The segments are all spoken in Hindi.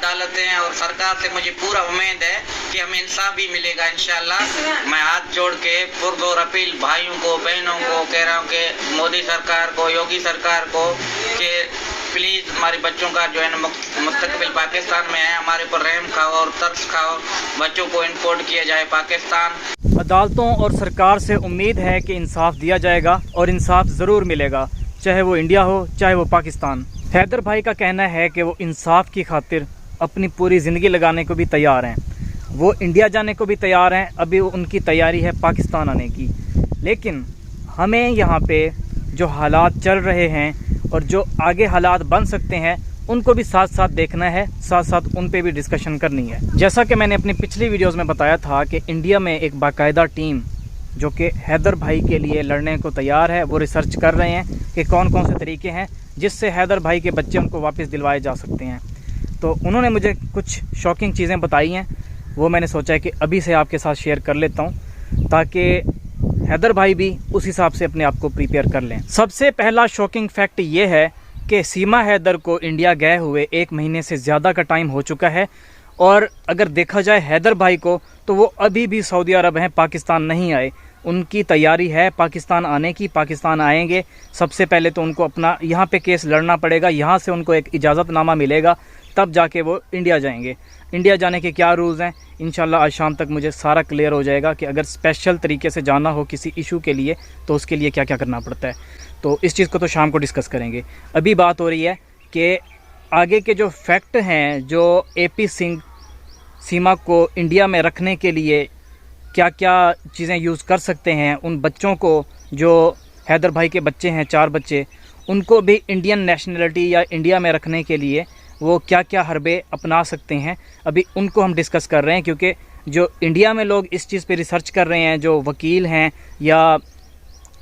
अदालतें और सरकार से मुझे पूरा उम्मीद है कि हमें इंसाफ भी मिलेगा इंशाल्लाह। मैं हाथ जोड़ के पुरजोर अपील भाइयों को बहनों को कह रहा हूँ कि मोदी सरकार को, योगी सरकार को कि प्लीज़ हमारे बच्चों का जो है ना मुस्तकबिल पाकिस्तान में है, हमारे ऊपर रहम खाओ और तरस खाओ, बच्चों को इंपोर्ट किया जाए पाकिस्तान। अदालतों और सरकार से उम्मीद है कि इंसाफ दिया जाएगा और इंसाफ ज़रूर मिलेगा, चाहे वो इंडिया हो चाहे वो पाकिस्तान। हैदर भाई का कहना है कि वो इंसाफ की खातिर अपनी पूरी ज़िंदगी लगाने को भी तैयार हैं, वो इंडिया जाने को भी तैयार हैं, अभी उनकी तैयारी है पाकिस्तान आने की। लेकिन हमें यहाँ पे जो हालात चल रहे हैं और जो आगे हालात बन सकते हैं उनको भी साथ साथ देखना है, साथ साथ उन पे भी डिस्कशन करनी है। जैसा कि मैंने अपनी पिछली वीडियोस में बताया था कि इंडिया में एक बाकायदा टीम जो कि हैदर भाई के लिए लड़ने को तैयार है, वो रिसर्च कर रहे हैं कि कौन कौन से तरीके हैं जिससे हैदर भाई के बच्चे उनको वापस दिलवाए जा सकते हैं। तो उन्होंने मुझे कुछ शॉकिंग चीज़ें बताई हैं, वो मैंने सोचा है कि अभी से आपके साथ शेयर कर लेता हूँ ताकि हैदर भाई भी उस हिसाब से अपने आप को प्रिपेयर कर लें। सबसे पहला शॉकिंग फैक्ट ये है कि सीमा हैदर को इंडिया गए हुए 1 महीने से ज़्यादा का टाइम हो चुका है और अगर देखा जाए हैदर भाई को तो वो अभी भी सऊदी अरब हैं, पाकिस्तान नहीं आए। उनकी तैयारी है पाकिस्तान आने की, पाकिस्तान आएंगे। सबसे पहले तो उनको अपना यहाँ पे केस लड़ना पड़ेगा, यहाँ से उनको एक इजाज़तनामा मिलेगा, तब जाके वो इंडिया जाएंगे। इंडिया जाने के क्या रूल्स हैं इंशाल्लाह आज शाम तक मुझे सारा क्लियर हो जाएगा कि अगर स्पेशल तरीके से जाना हो किसी इशू के लिए तो उसके लिए क्या क्या करना पड़ता है। तो इस चीज़ को तो शाम को डिस्कस करेंगे। अभी बात हो रही है कि आगे के जो फैक्ट हैं, जो AP सिंह सीमा को इंडिया में रखने के लिए क्या क्या चीज़ें यूज़ कर सकते हैं, उन बच्चों को जो हैदर भाई के बच्चे हैं 4 बच्चे, उनको भी इंडियन नेशनलिटी या इंडिया में रखने के लिए वो क्या क्या हरबे अपना सकते हैं, अभी उनको हम डिस्कस कर रहे हैं। क्योंकि जो इंडिया में लोग इस चीज़ पे रिसर्च कर रहे हैं, जो वकील हैं या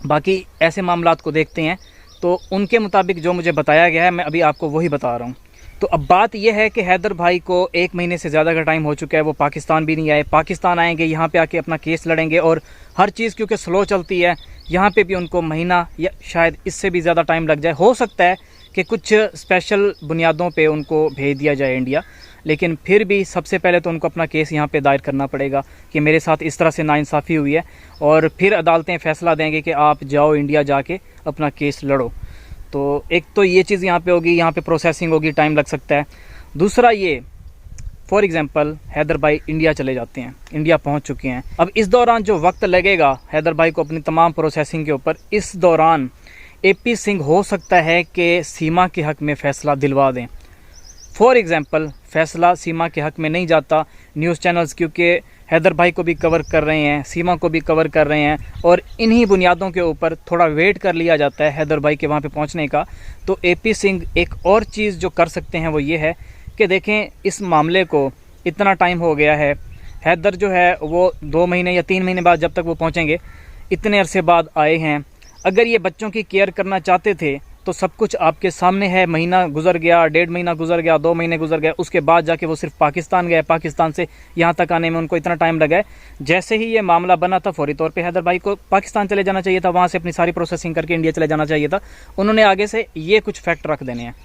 बाकी ऐसे मामलात को देखते हैं, तो उनके मुताबिक जो मुझे बताया गया है मैं अभी आपको वही बता रहा हूँ। तो अब बात यह है कि हैदर भाई को 1 महीने से ज़्यादा का टाइम हो चुका है, वो पाकिस्तान भी नहीं आए। पाकिस्तान आएंगे, यहाँ पे आके अपना केस लड़ेंगे और हर चीज़ क्योंकि स्लो चलती है, यहाँ पे भी उनको महीना या शायद इससे भी ज़्यादा टाइम लग जाए। हो सकता है कि कुछ स्पेशल बुनियादों पे उनको भेज दिया जाए इंडिया, लेकिन फिर भी सबसे पहले तो उनको अपना केस यहाँ पे दायर करना पड़ेगा कि मेरे साथ इस तरह से नाइंसाफ़ी हुई है, और फिर अदालतें फ़ैसला देंगे कि आप जाओ इंडिया जाके अपना केस लड़ो। तो एक तो ये चीज़ यहाँ पे होगी, यहाँ पे प्रोसेसिंग होगी, टाइम लग सकता है। दूसरा ये, फॉर एग्ज़ाम्पल हैदर भाई इंडिया चले जाते हैं, इंडिया पहुँच चुके हैं, अब इस दौरान जो वक्त लगेगा हैदर भाई को अपनी तमाम प्रोसेसिंग के ऊपर, इस दौरान AP सिंह हो सकता है कि सीमा के हक़ में फ़ैसला दिलवा दें। फॉर एग्ज़ाम्पल फ़ैसला सीमा के हक़ में नहीं जाता, न्यूज़ चैनल्स क्योंकि हैदर भाई को भी कवर कर रहे हैं, सीमा को भी कवर कर रहे हैं, और इन्हीं बुनियादों के ऊपर थोड़ा वेट कर लिया जाता है हैदर भाई के वहाँ पे पहुँचने का। तो AP सिंह एक और चीज़ जो कर सकते हैं वो ये है कि देखें इस मामले को इतना टाइम हो गया है, हैदर जो है वो 2 महीने या 3 महीने बाद जब तक वो पहुँचेंगे, इतने अरसे बाद आए हैं। अगर ये बच्चों की केयर करना चाहते थे तो सब कुछ आपके सामने है। महीना गुजर गया, 1.5 महीना गुजर गया, 2 महीने गुजर गया, उसके बाद जाके वो सिर्फ पाकिस्तान गए, पाकिस्तान से यहाँ तक आने में उनको इतना टाइम लगा है। जैसे ही ये मामला बना था फौरी तौर पे हैदर भाई को पाकिस्तान चले जाना चाहिए था, वहाँ से अपनी सारी प्रोसेसिंग करके इंडिया चले जाना चाहिए था। उन्होंने आगे से ये कुछ फैक्ट रख देने हैं।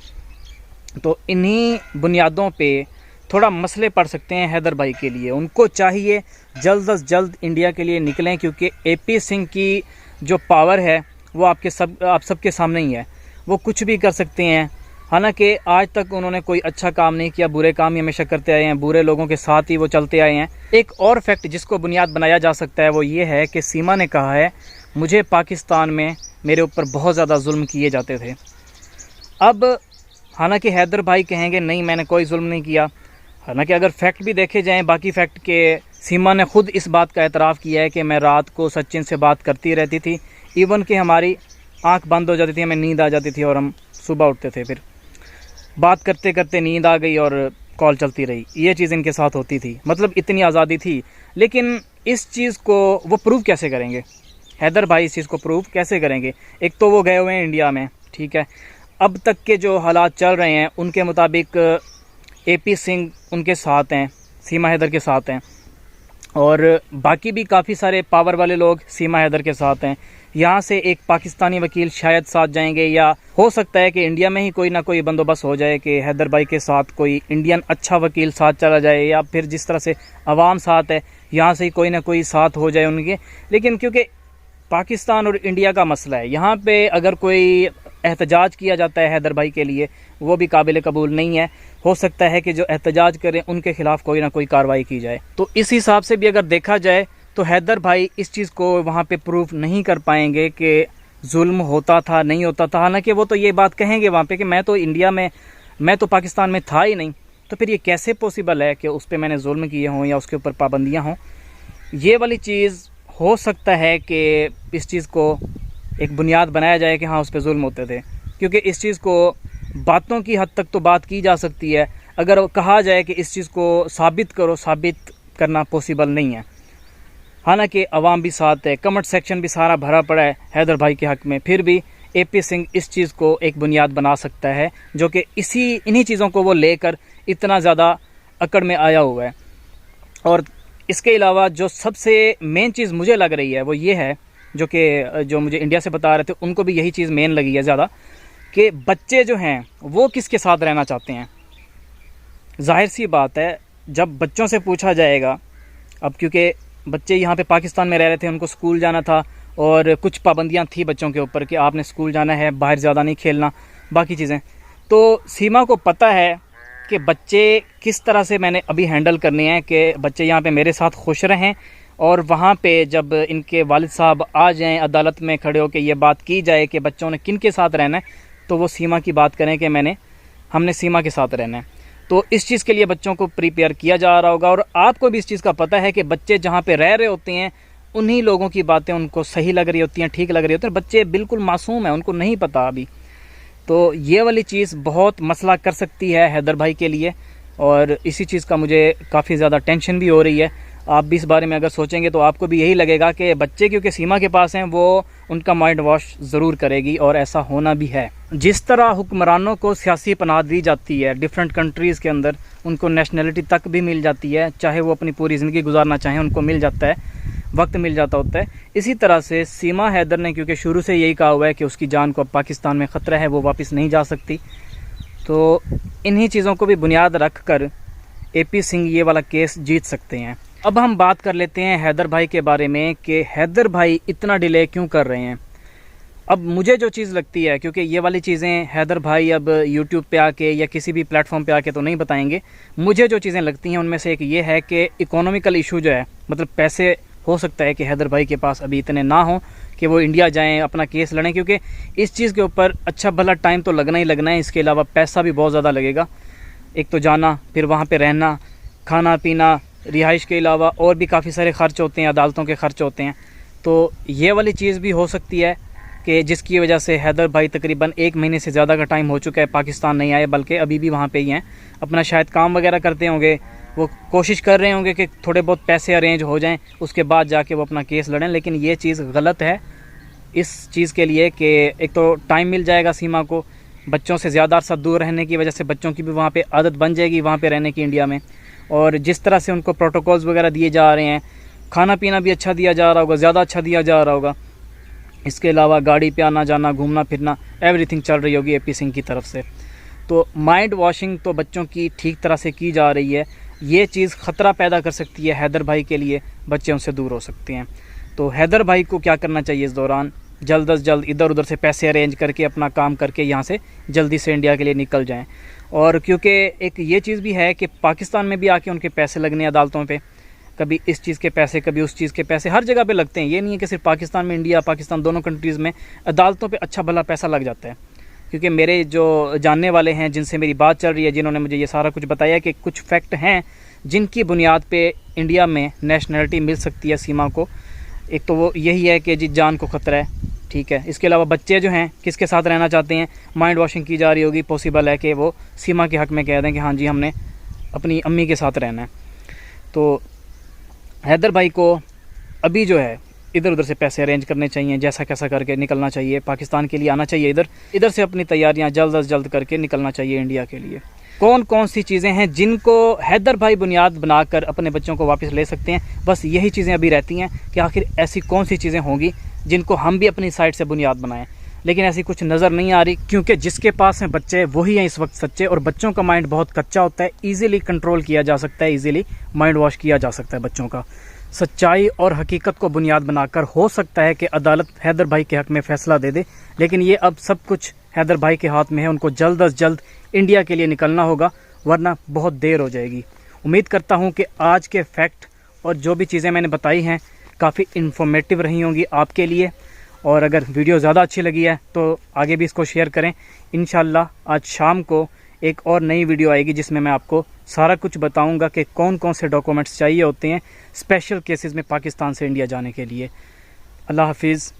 तो इन्हीं बुनियादों पर थोड़ा मसले पड़ सकते हैं हैदर भाई के लिए। उनको चाहिए जल्द अज जल्द इंडिया के लिए निकलें, क्योंकि AP सिंह की जो पावर है वो आप सबके सामने ही है, वो कुछ भी कर सकते हैं। हालांकि आज तक उन्होंने कोई अच्छा काम नहीं किया, बुरे काम ही हमेशा करते आए हैं, बुरे लोगों के साथ ही वो चलते आए हैं। एक और फैक्ट जिसको बुनियाद बनाया जा सकता है वो ये है कि सीमा ने कहा है मुझे पाकिस्तान में मेरे ऊपर बहुत ज़्यादा जुल्म किए जाते थे। अब हालांकि हैदर भाई कहेंगे नहीं मैंने कोई जुल्म नहीं किया, हालांकि अगर फैक्ट भी देखे जाएँ बाकी फैक्ट के, सीमा ने खुद इस बात का एतराफ़ किया है कि मैं रात को सचिन से बात करती रहती थी, इवन कि हमारी आंख बंद हो जाती थी, हमें नींद आ जाती थी और हम सुबह उठते थे, फिर बात करते करते नींद आ गई और कॉल चलती रही। ये चीज़ इनके साथ होती थी, मतलब इतनी आज़ादी थी। लेकिन इस चीज़ को वो प्रूव कैसे करेंगे, हैदर भाई इस चीज़ को प्रूव कैसे करेंगे? एक तो वो गए हुए हैं इंडिया में, ठीक है, अब तक के जो हालात चल रहे हैं उनके मुताबिक AP सिंह उनके साथ हैं, सीमा हैदर के साथ हैं, और बाकी भी काफ़ी सारे पावर वाले लोग सीमा हैदर के साथ हैं। यहाँ से एक पाकिस्तानी वकील शायद साथ जाएंगे, या हो सकता है कि इंडिया में ही कोई ना कोई बंदोबस्त हो जाए कि हैदर भाई के साथ कोई इंडियन अच्छा वकील साथ चला जाए, या फिर जिस तरह से अवाम साथ है यहाँ से ही कोई ना कोई साथ हो जाए उनके। लेकिन क्योंकि पाकिस्तान और इंडिया का मसला है, यहाँ पे अगर कोई एहतजाज किया जाता है हैदर भाई के लिए, वो भी काबिल कबूल नहीं है। हो सकता है कि जो एहतजाज करें उनके खिलाफ कोई ना कोई कार्रवाई की जाए। तो इस हिसाब से भी अगर देखा जाए तो हैदर भाई इस चीज़ को वहाँ पे प्रूफ नहीं कर पाएंगे कि जुल्म होता था नहीं होता था। हालांकि वो तो ये बात कहेंगे वहाँ पे कि मैं तो इंडिया में, मैं तो पाकिस्तान में था ही नहीं, तो फिर ये कैसे पॉसिबल है कि उस पर मैंने जुल्म किए हों या उसके ऊपर पाबंदियाँ हों। ये वाली चीज़ हो सकता है कि इस चीज़ को एक बुनियाद बनाया जाए कि हाँ उस पर जुल्म होते थे, क्योंकि इस चीज़ को बातों की हद तक तो बात की जा सकती है। अगर कहा जाए कि इस चीज़ को साबित करो, साबित करना पॉसिबल नहीं है। हालांकि अवाम भी साथ है, कमेंट सेक्शन भी सारा भरा पड़ा है हैदर भाई के हक़ में, फिर भी AP सिंह इस चीज़ को एक बुनियाद बना सकता है, जो कि इन्हीं चीज़ों को वो लेकर इतना ज़्यादा अकड़ में आया हुआ है। और इसके अलावा जो सबसे मेन चीज़ मुझे लग रही है वो ये है, जो मुझे इंडिया से बता रहे थे उनको भी यही चीज़ मेन लगी है ज़्यादा, कि बच्चे जो हैं वो किसके साथ रहना चाहते हैं। जाहिर सी बात है, जब बच्चों से पूछा जाएगा, अब क्योंकि बच्चे यहाँ पे पाकिस्तान में रह रहे थे, उनको स्कूल जाना था और कुछ पाबंदियाँ थी बच्चों के ऊपर कि आपने स्कूल जाना है, बाहर ज़्यादा नहीं खेलना, बाकी चीज़ें। तो सीमा को पता है कि बच्चे किस तरह से मैंने अभी हैंडल करने हैं कि बच्चे यहाँ पे मेरे साथ खुश रहें, और वहाँ पे जब इनके वालिद साहब आ जाएं अदालत में खड़े होकर ये बात की जाए कि बच्चों ने किन के साथ रहना है, तो वो सीमा की बात करें कि हमने सीमा के साथ रहना है। तो इस चीज़ के लिए बच्चों को प्रिपेयर किया जा रहा होगा। और आपको भी इस चीज़ का पता है कि बच्चे जहाँ पे रह रहे होते हैं उन्हीं लोगों की बातें उनको सही लग रही होती हैं, ठीक लग रही होती हैं। बच्चे बिल्कुल मासूम हैं, उनको नहीं पता अभी। तो ये वाली चीज़ बहुत मसला कर सकती है हैदर भाई के लिए, और इसी चीज़ का मुझे काफ़ी ज़्यादा टेंशन भी हो रही है। आप भी इस बारे में अगर सोचेंगे तो आपको भी यही लगेगा कि बच्चे क्योंकि सीमा के पास हैं, वो उनका माइंड वॉश ज़रूर करेगी, और ऐसा होना भी है। जिस तरह हुक्मरानों को सियासी पनाह दी जाती है डिफरेंट कंट्रीज़ के अंदर, उनको नेशनलिटी तक भी मिल जाती है, चाहे वो अपनी पूरी ज़िंदगी गुजारना चाहें उनको मिल जाता है, वक्त मिल जाता होता है। इसी तरह से सीमा हैदर ने क्योंकि शुरू से यही कहा हुआ है कि उसकी जान को अब पाकिस्तान में ख़तरा है, वो वापस नहीं जा सकती, तो इन्हीं चीज़ों को भी बुनियाद रख कर AP सिंह ये वाला केस जीत सकते हैं। अब हम बात कर लेते हैं हैदर भाई के बारे में कि हैदर भाई इतना डिले क्यों कर रहे हैं। अब मुझे जो चीज़ लगती है, क्योंकि ये वाली चीज़ें हैदर भाई अब YouTube पे आके या किसी भी प्लेटफॉर्म पे आके तो नहीं बताएंगे, मुझे जो चीज़ें लगती हैं उनमें से एक ये है कि इकोनॉमिकल इशू जो है, मतलब पैसे हो सकता है कि हैदर भाई के पास अभी इतने ना हों कि वो इंडिया जाएं अपना केस लड़ें, क्योंकि इस चीज़ के ऊपर अच्छा भला टाइम तो लगना ही लगना है। इसके अलावा पैसा भी बहुत ज़्यादा लगेगा, एक तो जाना, फिर वहाँ पे रहना, खाना पीना, रिहाइश के अलावा और भी काफ़ी सारे ख़र्च होते हैं, अदालतों के ख़र्च होते हैं। तो ये वाली चीज़ भी हो सकती है कि जिसकी वजह से हैदर भाई तकरीबन 1 महीने से ज़्यादा का टाइम हो चुका है पाकिस्तान नहीं आए, बल्कि अभी भी वहाँ पे ही हैं, अपना शायद काम वगैरह करते होंगे। वो कोशिश कर रहे होंगे कि थोड़े बहुत पैसे अरेंज हो जाएं, उसके बाद जाके वो अपना केस लड़ें। लेकिन ये चीज़ गलत है इस चीज़ के लिए कि एक तो टाइम मिल जाएगा सीमा को, बच्चों से ज़्यादा अरसा दूर रहने की वजह से बच्चों की भी वहाँ पे आदत बन जाएगी वहाँ पे रहने की इंडिया में। और जिस तरह से उनको प्रोटोकॉल्स वगैरह दिए जा रहे हैं, खाना पीना भी अच्छा दिया जा रहा होगा, ज़्यादा अच्छा दिया जा रहा होगा। इसके अलावा गाड़ी पे आना जाना, घूमना फिरना, एवरीथिंग चल रही होगी AP सिंह की तरफ से। तो माइंड वॉशिंग तो बच्चों की ठीक तरह से की जा रही है। ये चीज़ ख़तरा पैदा कर सकती है हैदर भाई के लिए, बच्चे उनसे दूर हो सकते हैं। तो हैदर भाई को क्या करना चाहिए इस दौरान, जल्द अज जल्द इधर उधर से पैसे अरेंज करके अपना काम करके यहाँ से जल्दी से इंडिया के लिए निकल जाएं। और क्योंकि एक ये चीज़ भी है कि पाकिस्तान में भी आके उनके पैसे लगने अदालतों पे, कभी इस चीज़ के पैसे कभी उस चीज़ के पैसे, हर जगह पे लगते हैं। ये नहीं है कि सिर्फ पाकिस्तान में, इंडिया पाकिस्तान दोनों कंट्रीज़ में अदालतों पे अच्छा भला पैसा लग जाता है। क्योंकि मेरे जो जानने वाले हैं जिनसे मेरी बात चल रही है, जिन्होंने मुझे ये सारा कुछ बताया कि कुछ फैक्ट हैं जिनकी बुनियाद पे इंडिया में नेशनलिटी मिल सकती है सीमा को। एक तो वो यही है कि जी जान को ख़तरा है, ठीक है। इसके अलावा बच्चे जो हैं किसके साथ रहना चाहते हैं, माइंड वॉशिंग की जा रही होगी, पॉसिबल है कि वो सीमा के हक़ में कह दें कि हाँ जी हमने अपनी अम्मी के साथ रहना है। तो हैदर भाई को अभी जो है इधर उधर से पैसे अरेंज करने चाहिए, जैसा कैसा करके निकलना चाहिए, पाकिस्तान के लिए आना चाहिए, इधर से अपनी तैयारियां जल्द अज जल्द करके निकलना चाहिए इंडिया के लिए। कौन कौन सी चीज़ें हैं जिनको हैदर भाई बुनियाद बनाकर अपने बच्चों को वापस ले सकते हैं। बस यही चीज़ें अभी रहती हैं कि आखिर ऐसी कौन सी चीज़ें होंगी जिनको हम भी अपनी साइड से बुनियाद बनाएं, लेकिन ऐसी कुछ नज़र नहीं आ रही, क्योंकि जिसके पास हैं बच्चे वही हैं इस वक्त सच्चे, और बच्चों का माइंड बहुत कच्चा होता है, ईज़िली कंट्रोल किया जा सकता है, ईज़िली माइंड वॉश किया जा सकता है बच्चों का। सच्चाई और हकीकत को बुनियाद बनाकर हो सकता है कि अदालत हैदर भाई के हक़ में फ़ैसला दे दे, लेकिन ये अब सब कुछ हैदर भाई के हाथ में है। उनको जल्द अज जल्द इंडिया के लिए निकलना होगा, वरना बहुत देर हो जाएगी। उम्मीद करता हूँ कि आज के फैक्ट और जो भी चीज़ें मैंने बताई हैं काफ़ी इन्फॉर्मेटिव रही होंगी आपके लिए, और अगर वीडियो ज़्यादा अच्छी लगी है तो आगे भी इसको शेयर करें। इंशाल्लाह आज शाम को एक और नई वीडियो आएगी जिसमें मैं आपको सारा कुछ बताऊंगा कि कौन कौन से डॉक्यूमेंट्स चाहिए होते हैं स्पेशल केसेस में पाकिस्तान से इंडिया जाने के लिए। अल्लाह हाफिज़।